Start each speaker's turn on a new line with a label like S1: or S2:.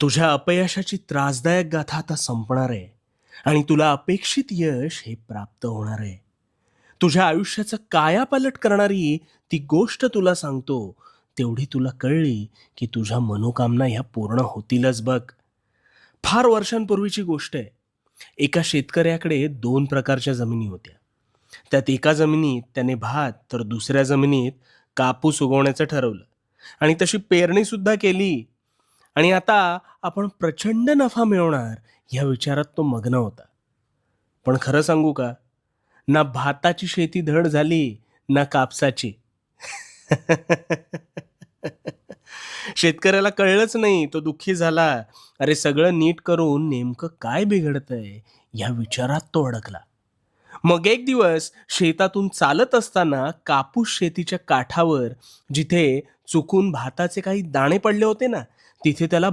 S1: तुझ्या अपयशाची त्रासदायक गाथा आता संपणार आहे आणि तुला अपेक्षित यश हे प्राप्त होणार आहे. तुझ्या आयुष्याचं कायापालट करणारी ती गोष्ट तुला सांगतो, तेवढी तुला कळली की तुझ्या मनोकामना ह्या पूर्ण होतीलच बघ. फार वर्षांपूर्वीची गोष्ट आहे. एका शेतकऱ्याकडे 2 प्रकारच्या जमिनी होत्या. त्यात एका जमिनीत त्याने भात तर दुसऱ्या जमिनीत कापूस उगवण्याचं ठरवलं आणि तशी पेरणी सुद्धा केली. आणि आता आपण प्रचंड नफा मिळवणार या विचारात तो मग्न होता. पण खरं सांगू का, ना भाताची शेती धड झाली ना कापसाची. शेतकऱ्याला कळलंच नाही, तो दुःखी झाला. अरे सगळं नीट करून नेमकं काय बिघडतंय या विचारात तो अडकला. मग एक दिवस शेतातून चालत असताना कापूस शेतीच्या काठावर जिथे चुकून भाताचे काही दाणे पडले होते ना, तिथे त्याला